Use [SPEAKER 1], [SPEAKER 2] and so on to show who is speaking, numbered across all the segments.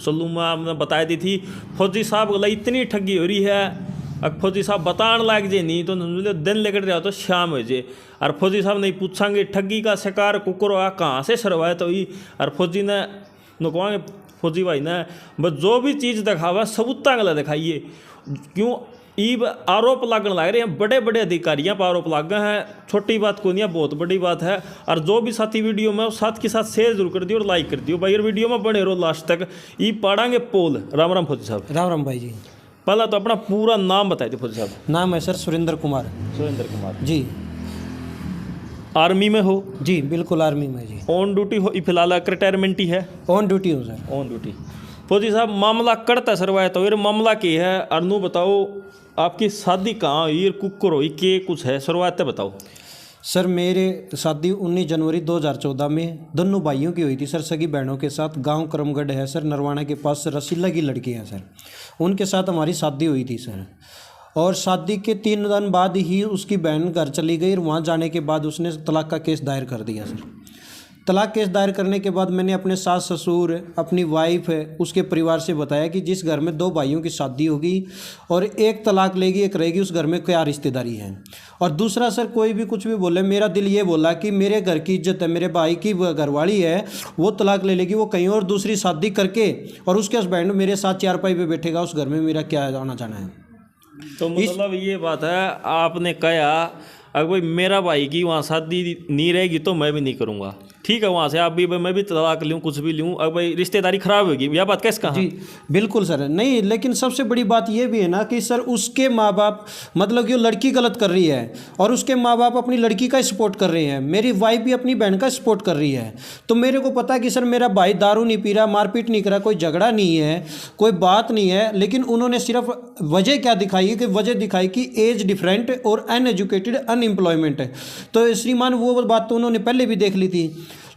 [SPEAKER 1] चलूँ मैं आपने बता दी थी फौजी साहब गला इतनी ठगी हो रही है। अब फौजी साहब बताने लग जे नहीं तो दिन लेकर जाओ तो शाम हो जाए। और फौजी साहब नहीं पूछांगे ठगी का शिकार कुकुर कहाँ से सरवाए तो ही। और फौजी ने कहेंगे फौजी भाई ने बस जो भी चीज़ दिखावा सबूता गला दिखाइए। क्यों ईब आरोप लागण लग रहे हैं, बड़े बड़े अधिकारियों पर आरोप लाग गए हैं। छोटी बात को नहीं है, बहुत बड़ी बात है। और जो भी साथी वीडियो में साथ के साथ शेयर जरूर कर दियो और लाइक कर दियो भाई। और वीडियो में बने रहो लास्ट तक। ई पढ़ांगे पोल। राम राम फौजी साहब।
[SPEAKER 2] राम राम भाई जी।
[SPEAKER 1] पहला तो अपना पूरा नाम बताइए दे फौजी साहब।
[SPEAKER 2] नाम है सर सुरेंद्र कुमार।
[SPEAKER 1] सुरेंद्र कुमार
[SPEAKER 2] जी।
[SPEAKER 1] आर्मी में हो?
[SPEAKER 2] जी बिल्कुल आर्मी में जी।
[SPEAKER 1] ऑन ड्यूटी हो फिलहाल रिटायरमेंट ही है?
[SPEAKER 2] ऑन ड्यूटी हूँ सर।
[SPEAKER 1] On duty. फौजी साहब मामला करता सरवाया तो ये मामला के है अरनू बताओ आपकी शादी कहाँ हुई, कुकर हुई के कुछ है शुरुआत बताओ।
[SPEAKER 2] सर मेरे शादी 19 जनवरी 2014 में दोनों भाइयों की हुई थी सर, सगी बहनों के साथ। गांव करमगढ़ है सर, नरवाना के पास सर, रसीला की लड़की है सर, उनके साथ हमारी शादी हुई थी सर। और शादी के 3 दिन बाद ही उसकी बहन घर चली गई और वहाँ जाने के बाद उसने तलाक का केस दायर कर दिया सर। तलाक केस दायर करने के बाद मैंने अपने सास ससुर, अपनी वाइफ है, उसके परिवार से बताया कि जिस घर में 2 भाइयों की शादी होगी और एक तलाक लेगी एक रहेगी, उस घर में क्या रिश्तेदारी है। और दूसरा सर कोई भी कुछ भी बोले, मेरा दिल ये बोला कि मेरे घर की इज्जत है, मेरे भाई की घरवाली है, वो तलाक ले लेगी, वो कहीं और दूसरी शादी करके और उसके हस्बैंड मेरे साथ चारपाई पे बैठेगा, उस घर में मेरा क्या आना जाना है।
[SPEAKER 1] तो मतलब ये बात है आपने कहा अगर भाई मेरा भाई की वहाँ शादी नहीं रहेगी तो मैं भी नहीं करूँगा, ठीक है, वहाँ से आप भी मैं भी तलाक लूँ कुछ भी लूँ, अब भाई रिश्तेदारी खराब होगी, यह बात कैसे कहा?
[SPEAKER 2] जी बिल्कुल सर। नहीं लेकिन सबसे बड़ी बात यह भी है ना कि सर उसके माँ बाप मतलब कि लड़की गलत कर रही है और उसके माँ बाप अपनी लड़की का सपोर्ट कर रहे हैं, मेरी वाइफ भी अपनी बहन का सपोर्ट कर रही है। तो मेरे को पता है कि सर मेरा भाई दारू नहीं पी रहा, मारपीट नहीं कर रहा, कोई झगड़ा नहीं है, कोई बात नहीं है। लेकिन उन्होंने सिर्फ वजह क्या दिखाई है कि वजह दिखाई कि एज डिफरेंट और अनएजुकेटेड, अनएम्प्लॉयमेंट है। तो श्रीमान वो बात तो उन्होंने पहले भी देख ली थी।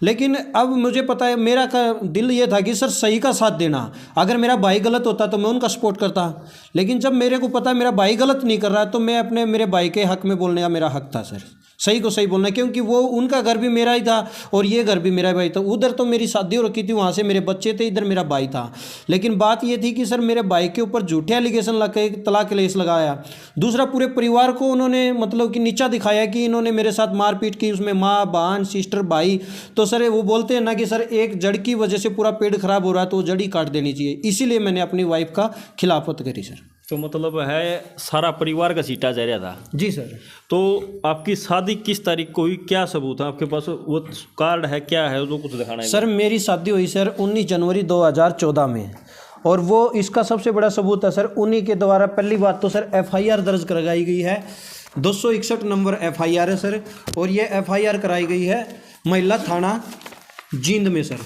[SPEAKER 2] लेकिन अब मुझे पता है, मेरा दिल ये था कि सर सही का साथ देना। अगर मेरा भाई गलत होता तो मैं उनका सपोर्ट करता, लेकिन जब मेरे को पता है मेरा भाई गलत नहीं कर रहा तो मैं अपने मेरे भाई के हक में बोलने का मेरा हक था सर, सही को सही बोलना, क्योंकि वो उनका घर भी मेरा ही था और ये घर भी मेरा भाई था। उधर तो मेरी शादी हो रखी थी, वहाँ से मेरे बच्चे थे, इधर मेरा भाई था। लेकिन बात ये थी कि सर मेरे भाई के ऊपर झूठे एलिगेशन लगा के तलाक केस लगाया। दूसरा पूरे परिवार को उन्होंने मतलब कि नीचा दिखाया कि इन्होंने मेरे साथ मारपीट की, उसमें माँ बहन सिस्टर भाई। तो सर वो बोलते हैं ना कि सर एक जड़ की वजह से पूरा पेड़ खराब हो रहा है तो जड़ ही काट देनी चाहिए, इसीलिए मैंने अपनी वाइफ का खिलाफत करी सर।
[SPEAKER 1] तो मतलब है सारा परिवार का सीटा जा रहा था? जी
[SPEAKER 2] सर।
[SPEAKER 1] तो आपकी शादी किस तारीख को हुई, क्या सबूत है आपके पास, वो कार्ड है क्या है जो कुछ दिखाना है?
[SPEAKER 2] सर मेरी शादी हुई सर 19 जनवरी 2014 में और वो इसका सबसे बड़ा सबूत है सर उन्हीं के द्वारा। पहली बात तो सर FIR दर्ज कराई गई है, 261 नंबर FIR है सर, और ये FIR कराई गई है महिला थाना जींद में सर।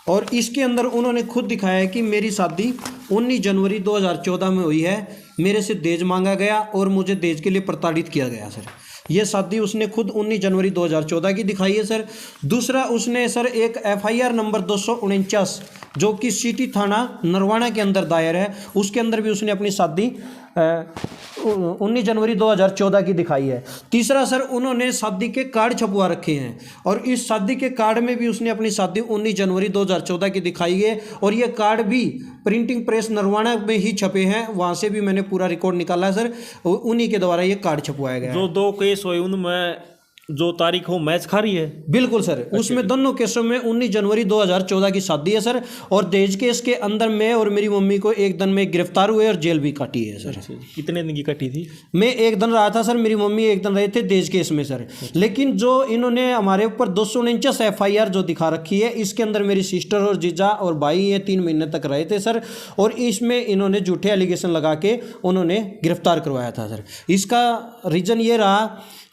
[SPEAKER 2] और इसके अंदर उन्होंने खुद दिखाया है कि मेरी शादी 19 जनवरी 2014 में हुई है, मेरे से दहेज मांगा गया और मुझे दहेज के लिए प्रताड़ित किया गया सर। ये शादी उसने खुद 19 जनवरी 2014 की दिखाई है सर। दूसरा उसने सर एक FIR नंबर 249 जो कि सिटी थाना नरवाना के अंदर दायर है, उसके अंदर भी उसने अपनी शादी 19 जनवरी 2014 की दिखाई है। तीसरा सर उन्होंने शादी के कार्ड छपवा रखे हैं और इस शादी के कार्ड में भी उसने अपनी शादी 19 जनवरी 2014 की दिखाई है और ये कार्ड भी प्रिंटिंग प्रेस नरवाना में ही छपे हैं, वहाँ से भी मैंने पूरा रिकॉर्ड निकाला है सर, उन्हीं के द्वारा ये कार्ड छपवाया गया है।
[SPEAKER 1] जो 2 केस हुए उनमें जो तारीख हो मैच खा रही है?
[SPEAKER 2] बिल्कुल सर, उसमें दोनों केसों में 19 जनवरी 2014 की शादी है सर। और दहेज केस के अंदर मैं और मेरी मम्मी को एक दिन में गिरफ्तार हुए और जेल भी काटी है सर।
[SPEAKER 1] कितने दिन की कटी थी?
[SPEAKER 2] मैं एक दिन रहा था सर, मेरी मम्मी एक दिन रहे थे दहेज केस में सर। लेकिन जो इन्होंने हमारे ऊपर 249 FIR जो दिखा रखी है, इसके अंदर मेरी सिस्टर और जीजा और भाई ये 3 महीने तक रहे थे सर, और इसमें इन्होंने झूठे एलिगेशन लगा के उन्होंने गिरफ्तार करवाया था सर। इसका रीज़न ये रहा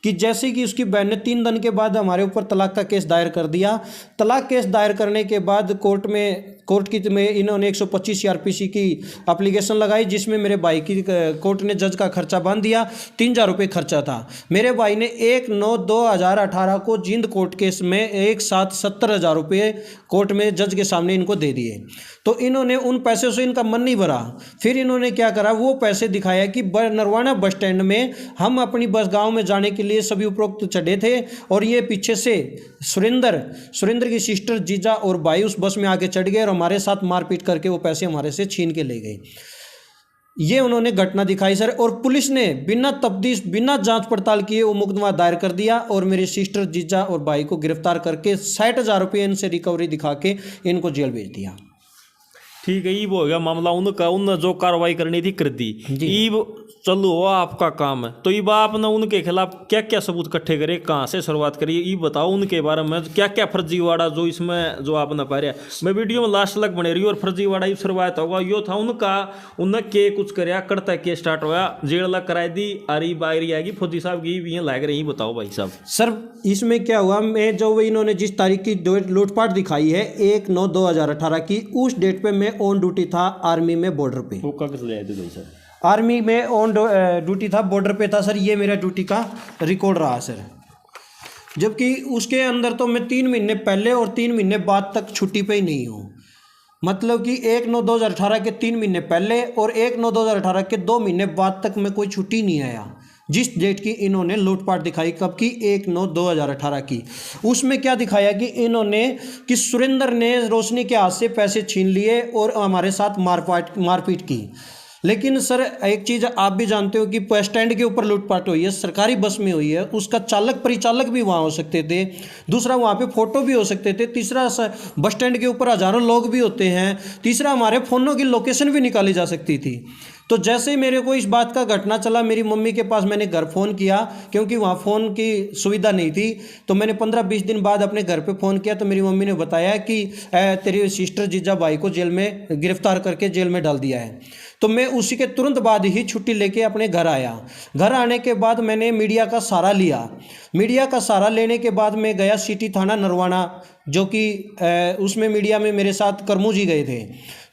[SPEAKER 2] कि जैसे कि उसकी बहन ने 3 दिन के बाद हमारे ऊपर तलाक का केस दायर कर दिया। तलाक केस दायर करने के बाद कोर्ट में इन्होंने 125 CRPC की एप्लीकेशन लगाई, जिसमें मेरे भाई की कोर्ट ने जज का खर्चा बांध दिया। 3000 रुपये खर्चा था। मेरे भाई ने 1/9/2018 को जींद कोर्ट केस में एक साथ 70,000 रुपये कोर्ट में जज के सामने इनको दे दिए। तो इन्होंने उन पैसों से इनका मन नहीं भरा। फिर इन्होंने क्या करा, वो पैसे दिखाया कि नरवाना बस स्टैंड में हम अपनी बस गाँव में जाने के लिए सभी उपरोक्त चढ़े थे और ये पीछे से सुरेंद्र की सिस्टर जीजा और भाई उस बस में आके चढ़ गए और हमारे साथ मारपीट करके वो पैसे हमारे से छीन के ले गए। ये उन्होंने घटना दिखाई सर, और पुलिस ने बिना तफ्तीश बिना जांच पड़ताल किए वो मुकदमा दायर कर दिया और मेरे सिस्टर जीजा और भाई को गिरफ्तार करके 60,000 रुपये इनसे रिकवरी दिखा के इनको जेल भेज दिया।
[SPEAKER 1] ठीक है, ईब हो गया मामला उनका, उनने जो कार्रवाई करनी थी कर दी। ईब चलो वो आपका काम है, तो ईब आपने उनके खिलाफ क्या क्या सबूत इकट्ठे करे, कहाँ से शुरुआत करिए, ये बताओ उनके बारे में क्या क्या फर्जीवाड़ा जो इसमें जो आपने पाया। मैं वीडियो में लास्ट तक बने रही हूँ, और फर्जीवाड़ा ये शुरुआत होगा यो था उनका, उनने के कुछ कराया करता के स्टार्ट होया, जेल लग कराई दी, आरी बायरी आएगी फौजी साहब की भी लाग रही, बताओ भाई साहब।
[SPEAKER 2] सर इसमें क्या हुआ, मैं जो इन्होंने जिस तारीख की लूटपाट दिखाई है 1/9/2018 की, उस डेट पे मैं ऑन ड्यूटी था आर्मी में बॉर्डर पे।
[SPEAKER 1] वो कागज ले आए थे भाई साहब?
[SPEAKER 2] आर्मी में ऑन ड्यूटी था, बॉर्डर पे था सर। ये मेरा ड्यूटी का रिकॉर्ड रहा सर, जबकि उसके अंदर तो मैं 3 महीने पहले और 3 महीने बाद तक छुट्टी पे ही नहीं हूँ। मतलब कि 1/9/2018 के 3 महीने पहले और 1/9/2018 के 2 महीने बाद तक मैं कोई छुट्टी नहीं आया। जिस डेट की इन्होंने लूटपाट दिखाई, कब की, 1/9/2018 की, उसमें क्या दिखाया कि इन्होंने कि सुरेंद्र ने रोशनी के हाथ से पैसे छीन लिए और हमारे साथ मारपीट की। लेकिन सर एक चीज़ आप भी जानते हो कि बस स्टैंड के ऊपर लूटपाट हुई है, सरकारी बस में हुई है, उसका चालक परिचालक भी वहाँ हो सकते थे, दूसरा वहाँ पे फोटो भी हो सकते थे, तीसरा बस स्टैंड के ऊपर हज़ारों लोग भी होते हैं, तीसरा हमारे फ़ोनों की लोकेशन भी निकाली जा सकती थी। तो जैसे ही मेरे को इस बात का घटना चला, मेरी मम्मी के पास मैंने घर फ़ोन किया, क्योंकि वहाँ फ़ोन की सुविधा नहीं थी। तो मैंने 15-20 दिन बाद अपने घर पे फ़ोन किया, तो मेरी मम्मी ने बताया कि तेरी सिस्टर जीजा भाई को जेल में गिरफ्तार करके जेल में डाल दिया है। तो मैं उसी के तुरंत बाद ही छुट्टी लेके अपने घर आया। घर आने के बाद मैंने मीडिया का सहारा लिया। मीडिया का सहारा लेने के बाद मैं गया सिटी थाना नरवाना, जो कि उसमें मीडिया में मेरे साथ करमू जी गए थे।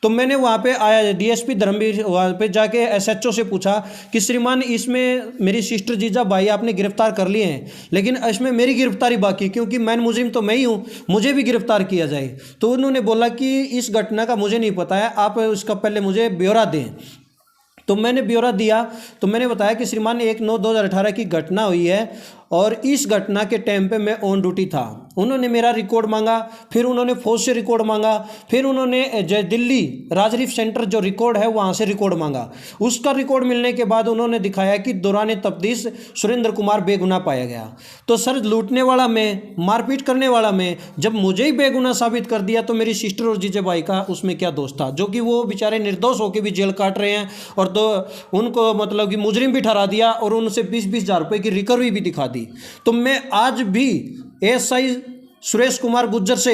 [SPEAKER 2] तो मैंने वहाँ पे आया, डीएसपी धर्मवीर, वहाँ पे जाके एसएचओ से पूछा कि श्रीमान इसमें मेरी सिस्टर जीजा भाई आपने गिरफ्तार कर लिए हैं, लेकिन इसमें मेरी गिरफ्तारी बाकी, क्योंकि मैन मुजरिम तो मैं ही हूँ, मुझे भी गिरफ्तार किया जाए। तो उन्होंने बोला कि इस घटना का मुझे नहीं पता है, आप उसका पहले मुझे ब्यौरा दें। तो मैंने ब्यौरा दिया, तो मैंने बताया कि श्रीमान 1/9/2018 की घटना हुई है और इस घटना के टाइम पे मैं ऑन ड्यूटी था। उन्होंने मेरा रिकॉर्ड मांगा, फिर उन्होंने फौज से रिकॉर्ड मांगा, फिर उन्होंने जय दिल्ली राजरीफ सेंटर जो रिकॉर्ड है वहाँ से रिकॉर्ड मांगा। उसका रिकॉर्ड मिलने के बाद उन्होंने दिखाया कि दौरान तफ्तीश सुरेंद्र कुमार बेगुनाह पाया गया। तो सर लूटने वाला मैं, मारपीट करने वाला मैं, जब मुझे ही बेगुनाह साबित कर दिया तो मेरी सिस्टर और जीजे भाई का उसमें क्या दोष था, जो कि वो बेचारे निर्दोष होकर भी जेल काट रहे हैं, और तो उनको मतलब कि मुजरिम भी ठहरा दिया और उनसे 20-20 हज़ार रुपये की रिकवरी भी दिखा दी। तो मैं आज भी एएसआई सुरेश कुमार गुज्जर से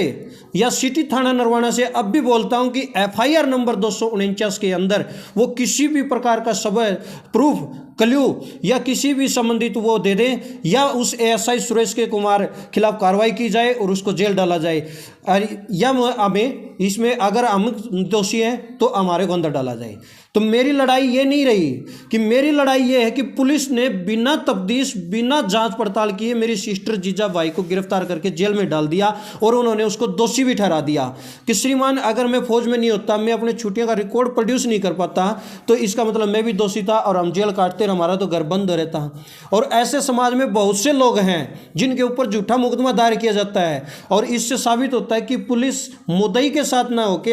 [SPEAKER 2] या सिटी थाना नरवाना से अब भी बोलता हूं कि एफआईआर नंबर 249 के अंदर वो किसी भी प्रकार का सबूत, प्रूफ, क्ल्यू या किसी भी संबंधित वो दे दें, या उस एएसआई सुरेश के कुमार खिलाफ कार्रवाई की जाए और उसको जेल डाला जाए, या हमें इसमें अगर हम दोषी हैं तो हमारे को अंदर डाला जाए। तो मेरी लड़ाई ये नहीं रही कि मेरी लड़ाई ये है कि पुलिस ने बिना तफ्तीश बिना जांच पड़ताल किए मेरी सिस्टर जीजा भाई को गिरफ्तार करके जेल में डाल दिया और उन्होंने उसको दोषी भी ठहरा दिया कि श्रीमान अगर मैं फौज में नहीं होता, मैं अपने छुट्टियों का रिकॉर्ड प्रोड्यूस नहीं कर पाता, तो इसका मतलब मैं भी दोषी था और हम जेल काटते और हमारा तो घर बंद रहता। और ऐसे समाज में बहुत से लोग हैं जिनके ऊपर झूठा मुकदमा दायर किया जाता है, और इससे साबित होता है कि पुलिस मुद्दई के साथ ना होकर